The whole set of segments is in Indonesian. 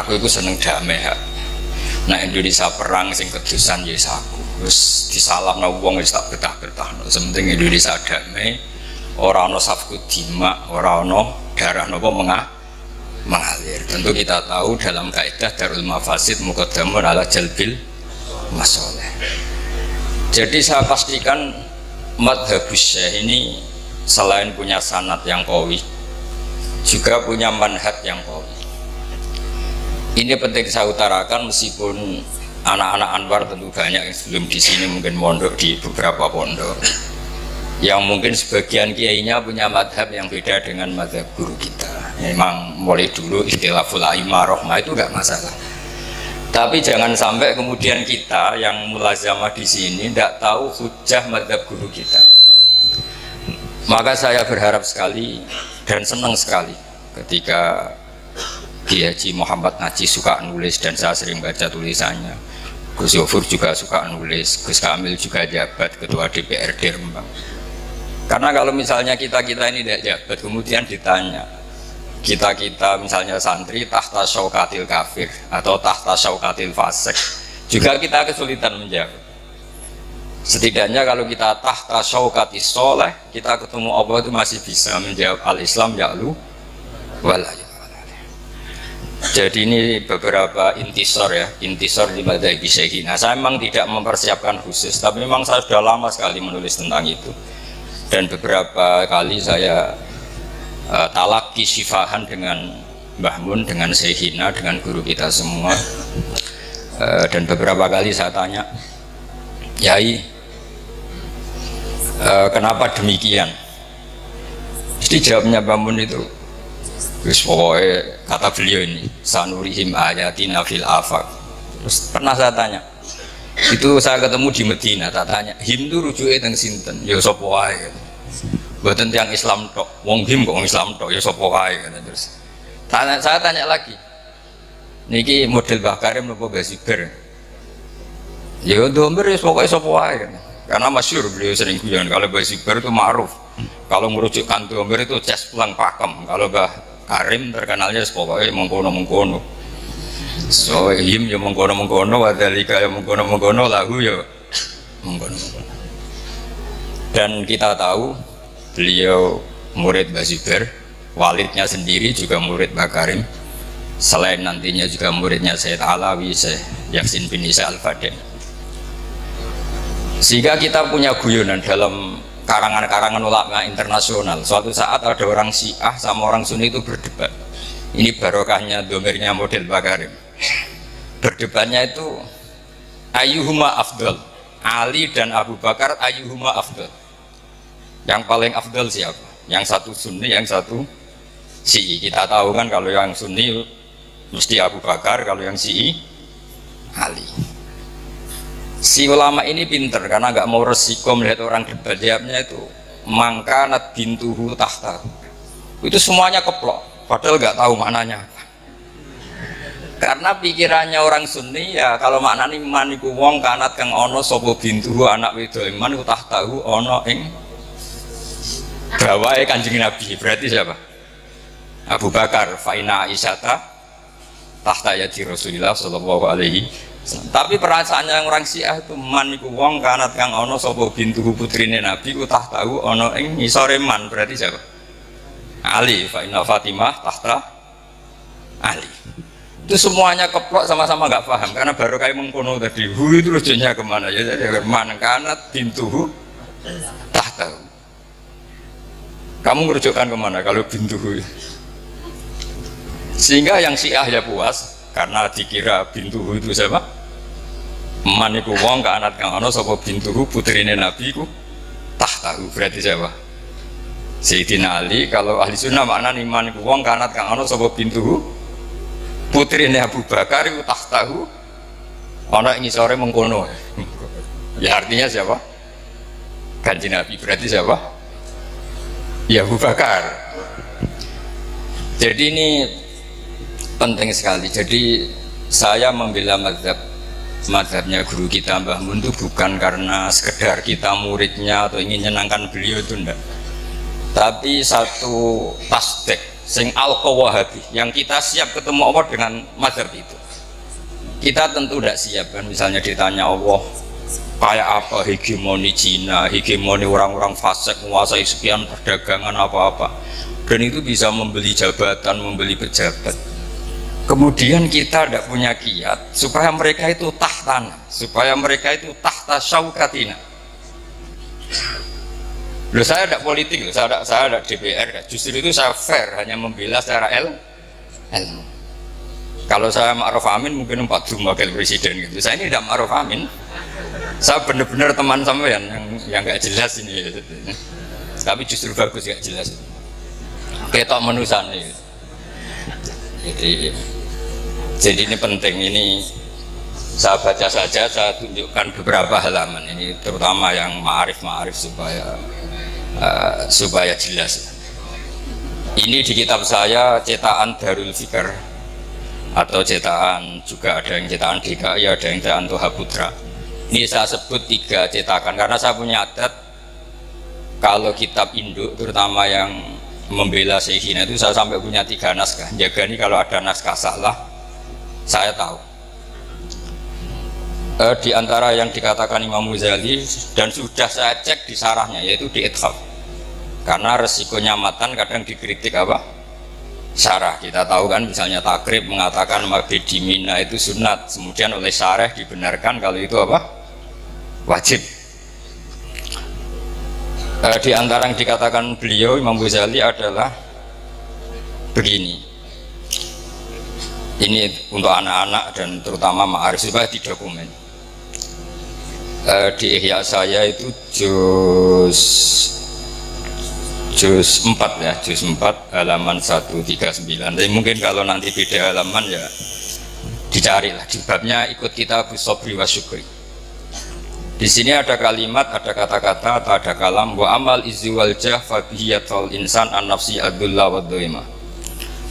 Aku itu seneng damai ya. Nah Indonesia perang sing kedusan ya aku. Terus disalamno wong wis tak betah-betahno. Sementing Indonesia damai, ora ana safku dima, ora ana darah napa mengalir. Tentu kita tahu dalam kaidah darul mafasid muqaddamun ala jalbil masoleh. Jadi saya pastikan madhabus syekh ini selain punya sanad yang qawi, juga punya manhaj yang qawi. Ini penting saya utarakan meskipun anak-anak Anwar tentu banyak yang sebelum di sini mungkin mondok di beberapa pondok, yang mungkin sebagian kiainya punya madhab yang beda dengan madhab guru kita. Memang mulai dulu ikhtilaful a'immah rahmah itu nggak masalah. Tapi jangan sampai kemudian kita yang mulazamah di sini tidak tahu hujah madhab guru kita. Maka saya berharap sekali dan senang sekali ketika Kiai Haji Muhammad Najih suka nulis dan saya sering baca tulisannya. Gus Yofur juga suka nulis, Gus Kamil juga jabat ketua DPRD Rembang. Karena kalau misalnya kita ini tidak jabat, kemudian ditanya, kita misalnya santri tahta syaukatil kafir atau tahta syaukatil fasik, juga kita kesulitan menjawab. Setidaknya kalau kita tahta syaukatis soleh, kita ketemu Allah itu masih bisa menjawab al-Islam ya'lu walaya. Jadi ini beberapa intisor ya, intisor di madhab syekhi. Nah saya memang tidak mempersiapkan khusus, tapi memang saya sudah lama sekali menulis tentang itu. Dan beberapa kali saya talaki sifahan dengan Mbah Mun, dengan Syekhina, dengan guru kita semua. Dan beberapa kali saya tanya, Yai, kenapa demikian? Jadi jawabnya Mbah Mun itu, terus pokoknya kata beliau ini, sanurihim ayatina fil afaq. Terus pernah saya tanya, itu saya ketemu di Medina, tak tanya, him itu rujuknya teng sinten? Ya sapa wae. Mboten tiyang Islam tok, wong him kok wong Islam tok, ya sapa wae. Terus saya tanya lagi, niki model Mbah Karim napa Mbah Zubair? Ya domber ya pokoknya sapa wae. Karena masyhur beliau sering guyon kalau Mbah Zubair itu ma'ruf. Kalau merujukkan domber itu ces pulang pakem. Kalau Mbah Karim terkenalnya pokoknya mengkono-mengkono. So him ya mengkono-mengkono, wadhalika ya mengkono-mengkono, lahu ya mengkono-mengkono. Dan kita tahu beliau murid Mbah Zubair, walidnya sendiri juga murid Mbah Karim, selain nantinya juga muridnya Sayyid Alawi, Syekh Yasin bin Isa Al-Fadil. Sehingga kita punya guyonan dalam karangan-karangan ulama internasional. Suatu saat ada orang Syiah sama orang Sunni itu berdebat. Ini barokahnya domirnya model Mbah Karim. Berdebatnya itu ayyuhuma afdal, Ali dan Abu Bakar ayyuhuma afdal. Yang paling afdal siapa? Yang satu Sunni, yang satu Syi'i. Kita tahu kan kalau yang Sunni mesti Abu Bakar, kalau yang Syi'i Ali. Si ulama ini pinter karena nggak mau resiko melihat orang debat. Jawabnya itu mangkanat bintuhu tahta. Itu semuanya keplok, padahal nggak tahu maknanya. Karena pikirannya orang Sunni ya kalau maknanya maniku wong kanat kang ono sopo bintuhu anak wedok iman ku tahtahu ono ing bawahe Kanjeng Nabi. Berarti siapa? Abu Bakar. Faina Aisyata tahta yadi Rasulillah sallallahu alaihi. Tapi perasaannya orang Syiah itu man iku wong kanat kang ono sapa bintuhu putrine Nabi ku tahtahu ono ing ngisore man. Berarti siapa? Ali. Fa inna Fatimah tahta Ali. Itu semuanya keplok, sama-sama nggak paham karena baru kayak mengkono tadi hu itu rujuknya kemana ya, jadi man kanat bintuhu tahtahu. Kamu merujukkan kemana kalau bintuhu? Sehingga yang Syiah ya puas karena dikira bintuhu itu siapa? Maniku wong kanat kang ana sapa bintuhu putrine Nabi ku tahtahu. Berarti siapa? Sayyidina Ali. Kalau ahli sunnah maknane maniku wong kanat kang ana sapa bintuhu putrine Abu Bakar ku tahtahu ana ing ngisore mengkono. Ya artinya siapa? Kanjeng Nabi. Berarti siapa? Ya Abu Bakar. Jadi ini penting sekali. Jadi saya membela mazhabnya guru kita Mbah Mun itu bukan karena sekedar kita muridnya atau ingin menyenangkan beliau, itu enggak. Tapi satu tasdik sing al-Wahabi, yang kita siap ketemu Allah dengan mazhab itu. Kita tentu tidak siap kan, misalnya ditanya Allah kayak apa hegemoni Cina, hegemoni orang-orang fasik menguasai sekian perdagangan apa-apa, dan itu bisa membeli jabatan, membeli pejabat. Kemudian kita tidak punya kiat supaya mereka itu tahtana, supaya mereka itu tahta syaukatina. Loh, saya tidak politik, saya tidak DPR, justru itu saya fair, hanya membela secara ilmu. Kalau saya ma'ruf amin mungkin 4 wakil presiden gitu. Saya ini tidak ma'ruf amin. Saya benar-benar teman sampean yang nggak jelas ini. Tapi justru bagus nggak jelas. Ketok menusan ini. Jadi ini penting, ini saya baca saja, saya tunjukkan beberapa halaman ini, terutama yang ma'arif supaya jelas. Ini di kitab saya cetakan Darul Fikr, atau cetakan juga ada yang cetakan DKI, ada yang cetakan Toha Putra. Ini saya sebut 3 cetakan karena saya punya adat kalau kitab induk terutama yang membela Syekhina itu saya sampai punya 3 naskah. Jaga nih kalau ada naskah salah saya tahu. Di antara yang dikatakan Imam Ghazali dan sudah saya cek di sarahnya yaitu di Ithaf, karena resikonya matan kadang dikritik apa? Syarah. Kita tahu kan misalnya Takrib mengatakan mabit di Mina itu sunat, kemudian oleh syarah dibenarkan kalau itu apa? Wajib. Di antara yang dikatakan beliau Imam Ghazali adalah begini, ini untuk anak-anak dan terutama ma'arif supaya didokumen. Di Ihya saya itu juz 4 ya, juz 4 halaman 139. Tapi mungkin kalau nanti beda halaman ya dicarilah di babnya, ikut kitab Sobri wa Syukri. Di sini ada kalimat, ada kata-kata atau ada kalam wa amal izzi wal jah fa bihi yatul insan an nafsi adulla wa dhaima.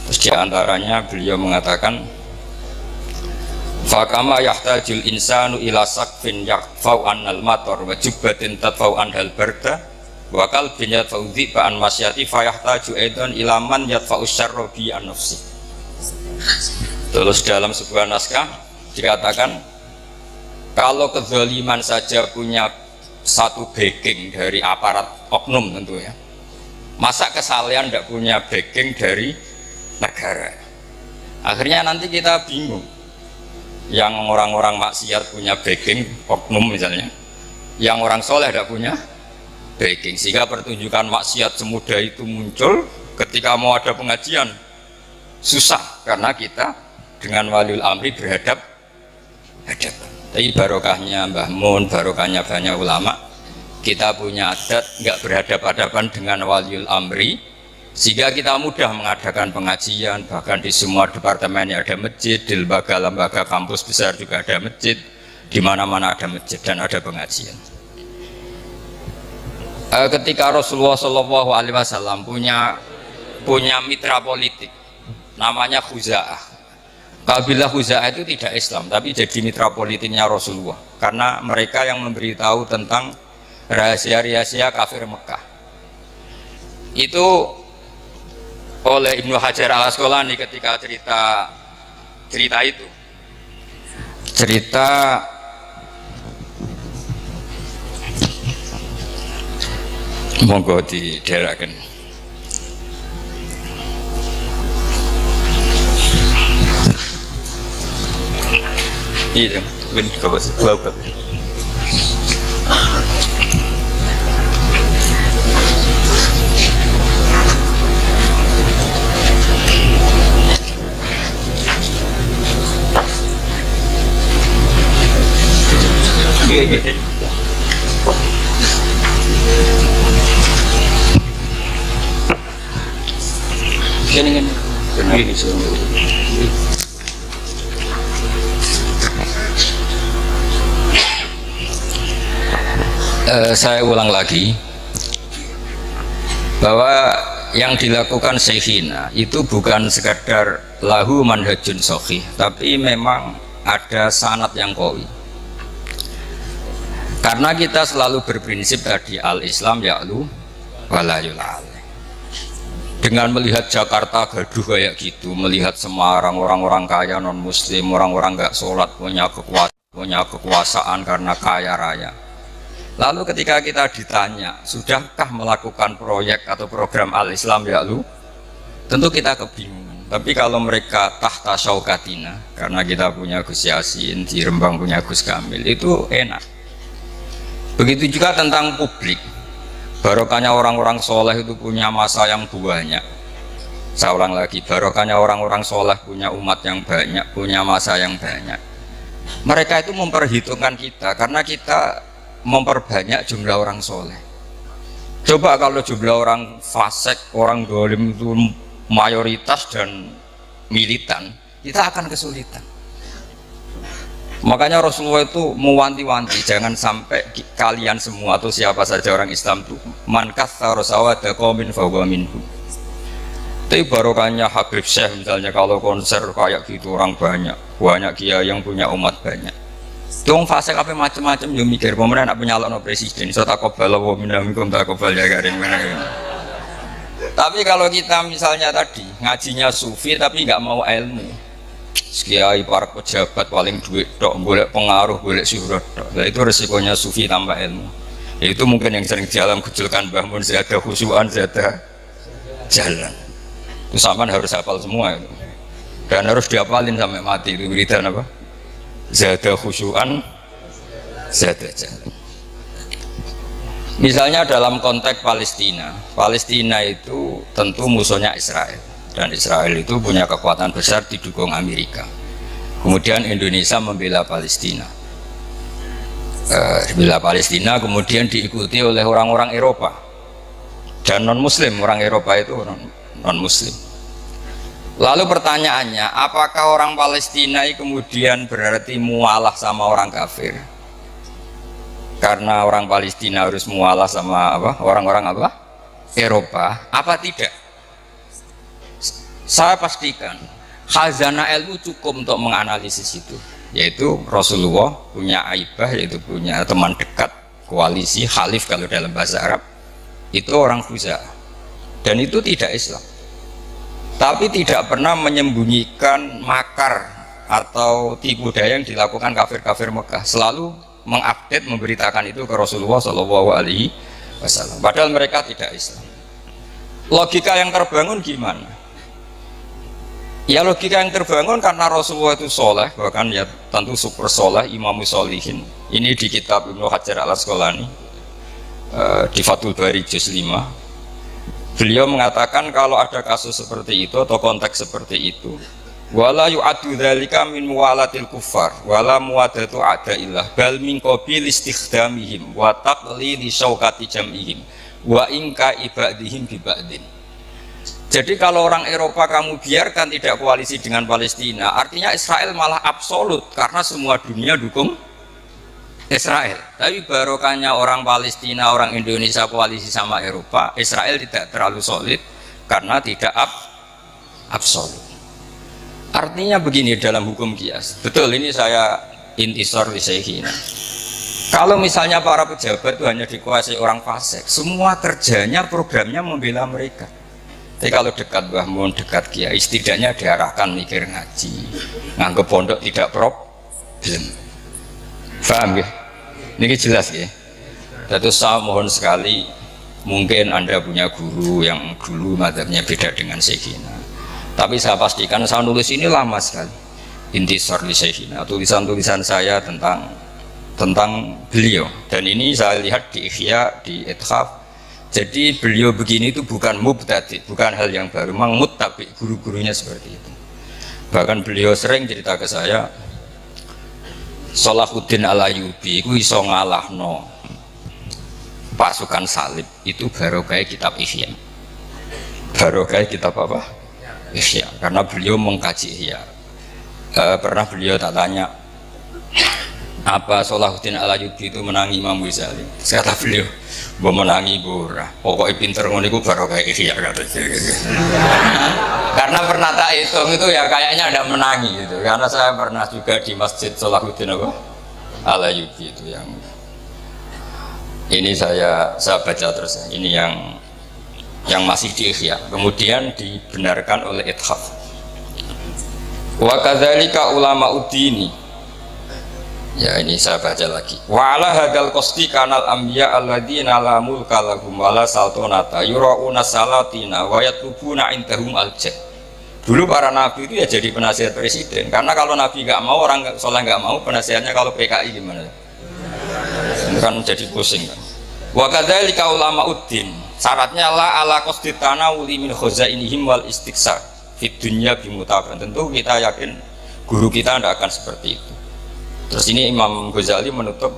Terus di antaranya beliau mengatakan fa kama yahtajul insanu ila saqfin yaqfau annal matar wa jubbatin tadfau anhal barda wa qalbin yadfa'u dhi'an masyati fayahtaju aidan ila man yadfa'u syarra bi an nafsi. Terus dalam sebuah naskah dikatakan kalau kezaliman saja punya satu backing dari aparat oknum tentu ya, masa kesalahan tidak punya backing dari negara? Akhirnya nanti kita bingung, yang orang-orang maksiat punya backing oknum misalnya, yang orang soleh tidak punya backing, sehingga pertunjukan maksiat semudah itu muncul. Ketika mau ada pengajian susah karena kita dengan waliul amri berhadapan. Tapi barokahnya Mbah Mun, barokahnya banyak ulama, kita punya adat nggak berhadapan-hadapan dengan waliul amri, sehingga kita mudah mengadakan pengajian. Bahkan di semua departemen ada masjid, di lembaga-lembaga kampus besar juga ada masjid, di mana-mana ada masjid dan ada pengajian. Ketika Rasulullah SAW punya mitra politik namanya Khuza'ah. Kabilah Khuza'ah itu tidak Islam tapi jadi mitra politiknya Rasulullah karena mereka yang memberitahu tentang rahasia-rahasia kafir Mekah. Itu oleh Ibnu Hajar al Asqalani ketika cerita itu, monggo diderakan. Iya, ben kabas bab. Jangan saya ulang lagi bahwa yang dilakukan Syekhina itu bukan sekadar lahu manhajun sahih, tapi memang ada sanad yang qawi. Karena kita selalu berprinsip tadi al-Islam ya'lu wa la yul'al. Dengan melihat Jakarta gaduh kayak gitu, melihat Semarang orang-orang kaya non muslim, orang-orang nggak sholat punya kekuasaan karena kaya raya. Lalu ketika kita ditanya, sudahkah melakukan proyek atau program Al-Islam ya lu? Tentu kita kebingungan. Tapi kalau mereka tahta syaukatina, karena kita punya Gus Yasin, di Rembang punya Gus Kamil, itu enak. Begitu juga tentang publik. Barokahnya orang-orang soleh itu punya masa yang banyak. Saya ulang lagi, barokahnya orang-orang soleh punya umat yang banyak, punya masa yang banyak. Mereka itu memperhitungkan kita, karena kita memperbanyak jumlah orang soleh. Coba kalau jumlah orang fasik, orang dolim itu mayoritas dan militan, kita akan kesulitan. Makanya Rasulullah itu mewanti-wanti, jangan sampai kalian semua atau siapa saja orang Islam itu man katsara sawada qaumin fahuwa minhum. Tapi barokahnya Habib Syekh misalnya, kalau konser kayak gitu orang banyak kiai yang punya umat banyak. Dong fase apa macam-macam yo mikir pemerintah nak penyalon presiden so takobal wa minamikum takobal ya garing mana. Tapi kalau kita misalnya tadi ngajinya sufi tapi nggak mau ilmu, kiai para pejabat paling duit tok, boleh pengaruh, boleh syuhrat tok. Nah, itu resikonya sufi tanpa ilmu. Itu mungkin yang sering jalan kecilkan bangun zada khusyuan zada jalan. Itu sampean harus hafal semua itu. Dan harus dihafalin sampai mati itu wiridan apa? Zada khusyuan zada jalan. Misalnya dalam konteks Palestina, Palestina itu tentu musuhnya Israel, dan Israel itu punya kekuatan besar didukung Amerika. Kemudian Indonesia membela Palestina, bela Palestina kemudian diikuti oleh orang-orang Eropa dan non Muslim. Orang Eropa itu non Muslim. Lalu pertanyaannya, apakah orang Palestina kemudian berarti mualah sama orang kafir? Karena orang Palestina harus mualah sama apa? Orang-orang apa? Eropa? Apa tidak? Saya pastikan khazanah ilmu cukup untuk menganalisis itu, yaitu Rasulullah punya aibah, yaitu punya teman dekat, koalisi, khalif kalau dalam bahasa Arab, itu orang Khuza'ah, dan itu tidak Islam. Tapi tidak pernah menyembunyikan makar atau tipu daya yang dilakukan kafir-kafir Mekah, selalu mengupdate, memberitakan itu ke Rasulullah SAW. Padahal mereka tidak Islam. Logika yang terbangun gimana? Ya logika yang terbangun karena Rasulullah itu soleh, bahkan ya tentu super soleh, imamus solihin. Ini di kitab Ibnu Hajar al-Asqalani, di Fathul Bari juz 5. Beliau mengatakan kalau ada kasus seperti itu atau konteks seperti itu, wala yu'addu dzalika min muwalatil kuffar wala muwadatu a'daillah bal min qabil istikhdamihim wa taqlili syaukati jam'ihim wa inka ibadihim bi ba'din. Jadi kalau orang Eropa kamu biarkan tidak koalisi dengan Palestina, artinya Israel malah absolut karena semua dunia dukung Israel. Tapi barokahnya orang Palestina, orang Indonesia koalisi sama Eropa, Israel tidak terlalu solid karena tidak absolut. Artinya begini dalam hukum qiyas. Betul, ini saya intisar li syekhina. Kalau misalnya para pejabat itu hanya dikuasai orang fasik, semua kerjanya, programnya membela mereka. Tapi kalau dekat Mbah Mun, dekat Kiai, setidaknya diarahkan mikir ngaji, nganggep pondok tidak problem. Paham ya? Ini jelas ya. Jadi saya mohon sekali, mungkin Anda punya guru yang dulu mazhabnya beda dengan Syekhina. Tapi saya pastikan saya nulis ini lama sekali. Intisar li Syekhina, tulisan-tulisan saya tentang beliau. Dan ini saya lihat di Ihya, di Ithaf. Jadi beliau begini itu bukan mubtadi, bukan hal yang baru. Memang muttabi, guru-gurunya seperti itu. Bahkan beliau sering cerita ke saya, Salahuddin Al-Ayyubi itu iso ngalahno pasukan salib itu barokah kitab Ihya. Barokah kitab apa? Ihya. Karena beliau mengkaji Ihya. Pernah beliau tak tanya, apa Salahuddin Al-Ayyubi itu menangi Imam Ghazali? Kata beliau, "Mbok menangi ora. Pokoke pinter ngono iku barokah Ihya," katanya. Karena pernah tak hitung itu ya kayaknya ada menangi gitu. Karena saya pernah juga di Masjid Salahuddin Al-Ayyubi itu yang ini saya baca terus. Ini yang yang masih di Ihya, kemudian dibenarkan oleh Ithaf. Wa kadzalika ulama uddini, ya ini saya baca lagi. Wa ala hadal qasdi kanal anbiya alladzina la mulka lahum wala saltanata yurauna salatina wa yatlubuna indahum aljah. Dulu para nabi itu ya jadi penasihat presiden, karena kalau nabi nggak mau, orang soleh nggak mau, penasihatnya kalau PKI gimana? Kan jadi pusing kan. Wa kadzalika ulama uddin, syaratnya la ala qasdi tanawuli min khazainihim wal istiksar fid dunya bimutaban. Tentu kita yakin guru kita tidak akan seperti itu. Terus ini Imam Ghazali menutup,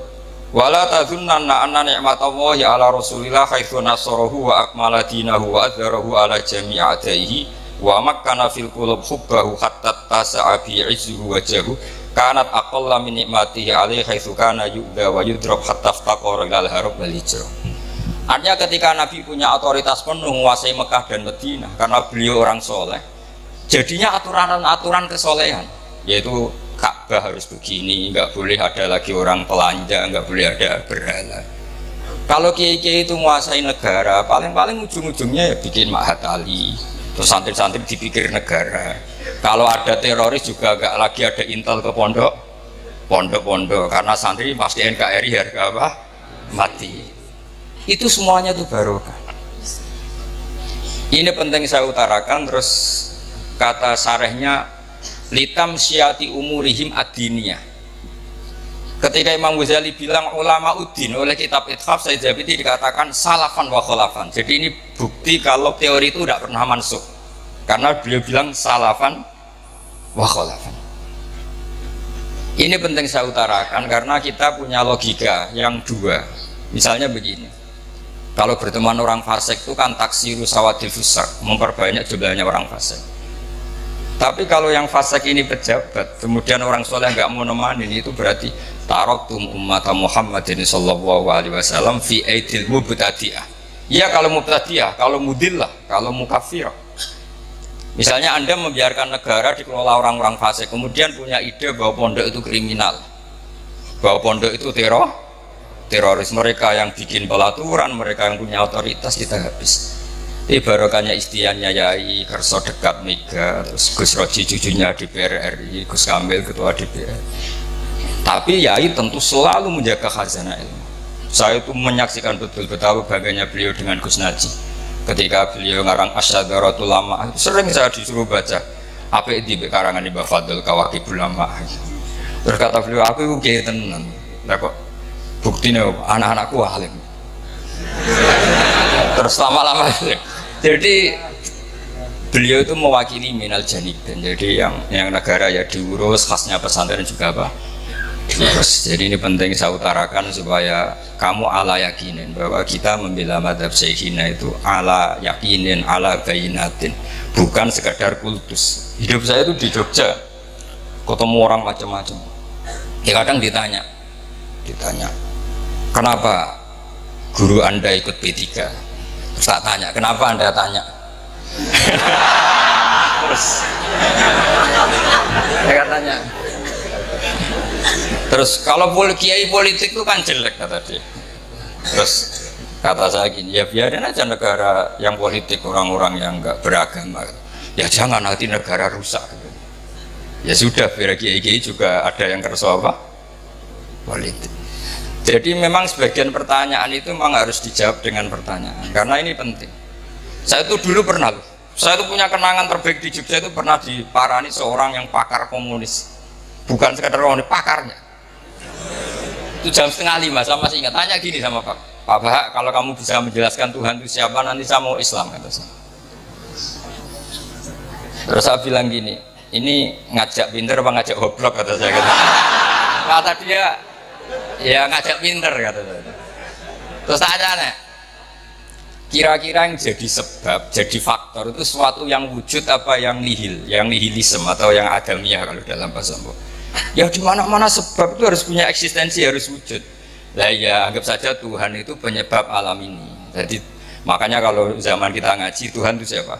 wala tadzunnanna anna ni'matallahi ala rasulillah haitsu nasarahu wa akmala dinahu wa adzharahu ala jami'i a'daihi wa makkana fil qulub hubbahu hatta tasa'a bi 'izzuhu wajahu kanat aqalla min ni'matihi alaihi haitsu kana yu'dha wa yudrab hatta faqara ilal harab wal hijrah. Artinya ketika Nabi punya otoritas penuh menguasai Mekah dan Madinah karena beliau orang soleh, jadinya aturan-aturan kesolehan, yaitu Ka'bah harus begini, nggak boleh ada lagi orang telanjang, nggak boleh ada berhala. Kalau kiai-kiai itu menguasai negara, paling-paling ujung-ujungnya ya bikin Mahat Ali, terus santri-santri dipikir negara. Kalau ada teroris juga nggak lagi ada intel ke pondok-pondok, karena santri pasti NKRI harga apa? Mati. Itu semuanya tuh barokah. Ini penting saya utarakan. Terus kata sarehnya, litam syiati umurihim ad-diniyah. Ketika Imam Ghazali bilang ulama uddin, oleh kitab Ithaf Said Zabidi dikatakan salafan wa kholafan. Jadi ini bukti kalau teori itu tidak pernah mansuh, karena beliau bilang salafan wa kholafan. Ini penting saya utarakan karena kita punya logika yang dua. Misalnya begini, kalau berteman orang fasik itu kan taksiru sawadil fusak, memperbanyak jumlahnya orang fasik. Tapi kalau yang fasik ini pejabat, kemudian orang soleh nggak mau nemanin, itu berarti taraktum ummata Muhammadin sallallahu alaihi wasallam fi aidil mubtadi'ah. Ya kalau mubtadi'ah, kalau mudillah, kalau mukaffirah. Misalnya Anda membiarkan negara dikelola orang-orang fasik, kemudian punya ide bahwa pondok itu kriminal, bahwa pondok itu teroris, mereka yang bikin pelaturan, mereka yang punya otoritas, kita habis. Ini barokahnya istiannya Yai Kerso dekat Mega, terus Gus Roji cucunya DPR RI, Gus Kamil ketua DPR. Tapi Yai tentu selalu menjaga khazanah ilmu. Saya itu menyaksikan betul betapa bangganya beliau dengan Gus Najih. Ketika beliau ngarang Asyadaratul Lama, sering saya disuruh baca apa di karangan Mbah Fadl Kawakibul Lama. Terus kata beliau, aku itu kiai tenan. Lah kok buktinya anak-anakku alim. Terus lama-lama jadi beliau itu mewakili minal janibin. Jadi yang negara ya diurus, khasnya pesantren juga apa diurus. Jadi ini penting saya utarakan supaya kamu ala yakinin bahwa kita membela madhab Syekhina itu ala yakinin, ala bayinatin, bukan sekadar kultus. Hidup saya itu di Jogja ketemu orang macam-macam. Ya kadang ditanya kenapa guru Anda ikut P3? Terus tak tanya, kenapa Anda tanya? Terus saya tanya. Terus kalau kiai politik itu kan jelek, kata dia. Terus kata saya gini, ya biarin aja negara yang politik, orang-orang yang enggak beragama. Ya jangan nanti negara rusak. Ya sudah, biar kiai-kiai juga ada yang kerso apa? Politik. Jadi memang sebagian pertanyaan itu memang harus dijawab dengan pertanyaan, karena ini penting. Saya itu dulu pernah, saya itu punya kenangan terbaik di Jogja itu pernah diparani seorang yang pakar komunis, bukan sekadar komunis, pakarnya. Itu jam 4:30, saya masih ingat. Tanya gini sama Pak Bahak, kalau kamu bisa menjelaskan Tuhan itu siapa, nanti saya mau Islam, kata saya. Terus saya bilang gini, ini ngajak pinter apa ngajak goblok, kata saya. Kata dia, ya ngajak pinter, kata saya. Terus tanya, kira-kira yang jadi sebab, jadi faktor itu sesuatu yang wujud apa yang nihil, yang nihilisme atau yang adamiah kalau dalam bahasa Mbok. Ya di mana-mana sebab itu harus punya eksistensi, harus wujud. Lah ya anggap saja Tuhan itu penyebab alam ini. Jadi makanya kalau zaman kita ngaji, Tuhan itu siapa?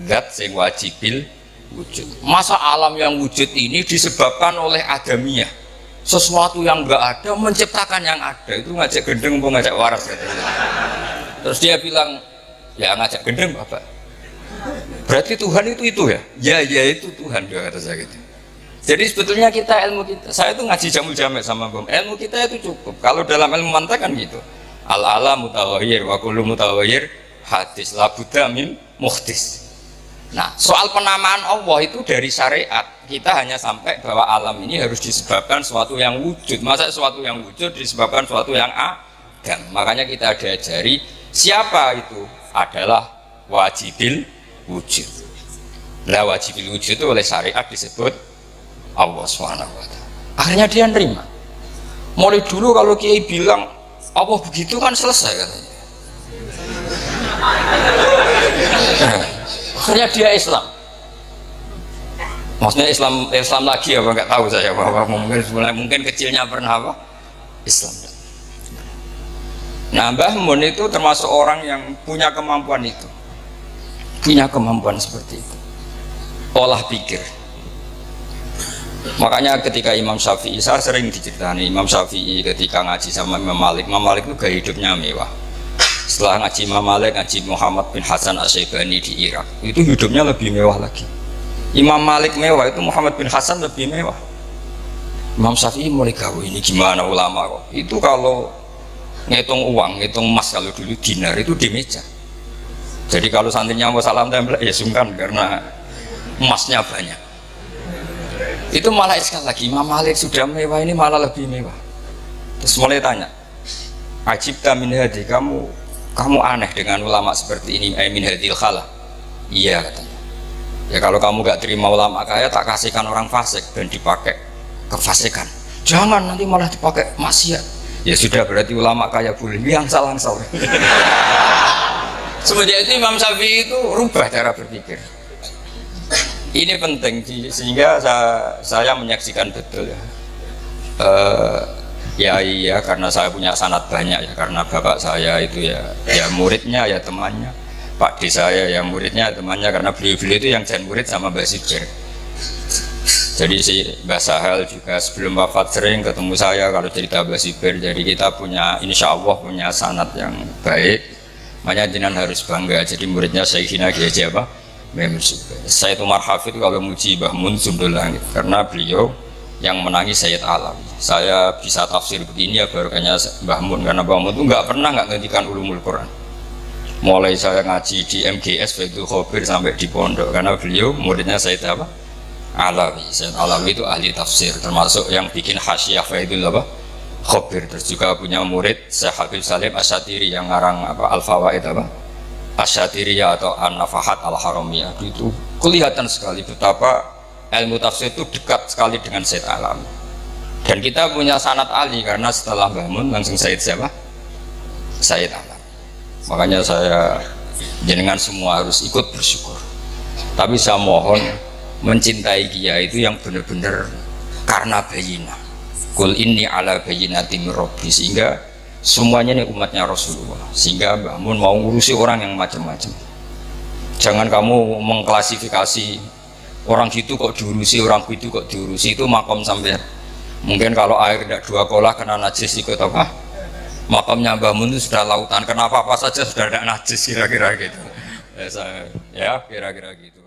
Zat sing wajibil wujud. Masa alam yang wujud ini disebabkan oleh adamiah? Sesuatu yang enggak ada menciptakan yang ada, itu ngajak gendeng mau ngajak waras, katanya. Terus dia bilang, Ya ngajak gendeng bapak. Berarti Tuhan itu ya? Ya itu Tuhan dia kata saya gitu. Jadi sebetulnya kita ilmu kita, saya itu ngaji jamul jamek sama Bom. Ilmu kita itu cukup. Kalau dalam ilmu mantek kan gitu. Al ala mutawayyir wa kullu mutawayyir hadis la budda min muhdis. Nah, soal penamaan Allah itu dari syariat kita hanya sampai bahwa alam ini harus disebabkan sesuatu yang wujud. Masa sesuatu yang wujud disebabkan sesuatu yang adam. Makanya kita diajari siapa itu adalah wajibil wujud. Lah wajibil wujud itu oleh syariat disebut Allah SWT. Akhirnya dia nerima. Mulai dulu kalau kiai bilang Allah begitu kan selesai katanya. Akhirnya dia Islam. Maksudnya Islam lagi apa nggak tahu saya, bahwa mungkin kecilnya pernah apa Islam. Nah, Mbah Mun itu termasuk orang yang punya kemampuan itu, punya kemampuan seperti itu, olah pikir. Makanya ketika Imam Syafi'i, saya sering diceritani Imam Syafi'i ketika ngaji sama Imam Malik itu gaya hidupnya mewah. Setelah ngaji Imam Malik, ngaji Muhammad bin Hasan Asy-Syaibani di Irak, itu hidupnya lebih mewah lagi. Imam Malik mewah, itu Muhammad bin Hasan lebih mewah. Imam Syafi'i mulai gawe ini gimana ulama kok. Itu kalau ngitung uang, ngitung emas kalau dulu dinar itu di meja. Jadi kalau santrinya mau salam tempel ya sungkan karena emasnya banyak. Itu malah sekali lagi Imam Malik sudah mewah ini malah lebih mewah. Terus mulai tanya, Ajibta min hadi, kamu aneh dengan ulama seperti ini, min hadil khala. Iya katanya. Ya kalau kamu gak terima ulama kaya, tak kasihkan orang fasik dan dipakai kefasikan. Jangan nanti malah dipakai maksiat. Ya sudah, berarti ulama kaya boleh yang salah. Semenjak itu Imam Syafi'i itu rubah cara berpikir. Ini penting sehingga saya menyaksikan betul ya. Iya karena saya punya sanad banyak ya, karena bapak saya itu ya muridnya ya temannya, Pak D saya ya muridnya temannya, karena beliau-beliau itu yang jadi murid sama Mbah Sibir. Jadi si Mbah Sahal juga sebelum wafat sering ketemu saya kalau cerita Mbah Sibir. Jadi kita punya insya Allah punya sanad yang baik. Makanya jenengan harus bangga jadi muridnya Syekhina Kiai apa? Saya itu Marhafid kalau muji Mbah Mun Sumdul Langit karena beliau yang menangis Sayyid Alam. Saya bisa tafsir begini ya barokahnya Mbah Mun, karena Mbah Mun itu nggak pernah ngendikan ulumul Quran. Mulai saya ngaji di MGS Faidul Khobir sampai di pondok karena beliau muridnya Sayyid apa? Alawi. Sayyid Alawi itu ahli tafsir, termasuk yang bikin Hasyiah Faidul apa? Khobir. Terus juga punya murid Syekh Habib Salim Asyatiri yang ngarang apa? Al-Fawaid apa? Asyatiriyah atau An-Nafahat Al-Haramiyah. Itu kelihatan sekali betapa ilmu tafsir itu dekat sekali dengan Sayyid Alam. Dan kita punya sanad Ali karena setelah Mbah Mun langsung Sayyid siapa? Sayyid Alam. Makanya saya jenengan semua harus ikut bersyukur. Tapi saya mohon mencintai kiai itu yang benar-benar karena bayinah. Qul inni ala bayyinatin min rabbi, sehingga semuanya ini umatnya Rasulullah, sehingga Mbah Mun mau ngurusi orang yang macam-macam. Jangan kamu mengklasifikasi orang gitu kok diurusi, orang gitu kok diurusi, itu makom sampai mungkin kalau air tidak dua kolah kena najis ikut apa? Makomnya Mbah Mun itu sudah lautan, kenapa apa saja sudah ada najis kira-kira gitu. Ya kira-kira gitu.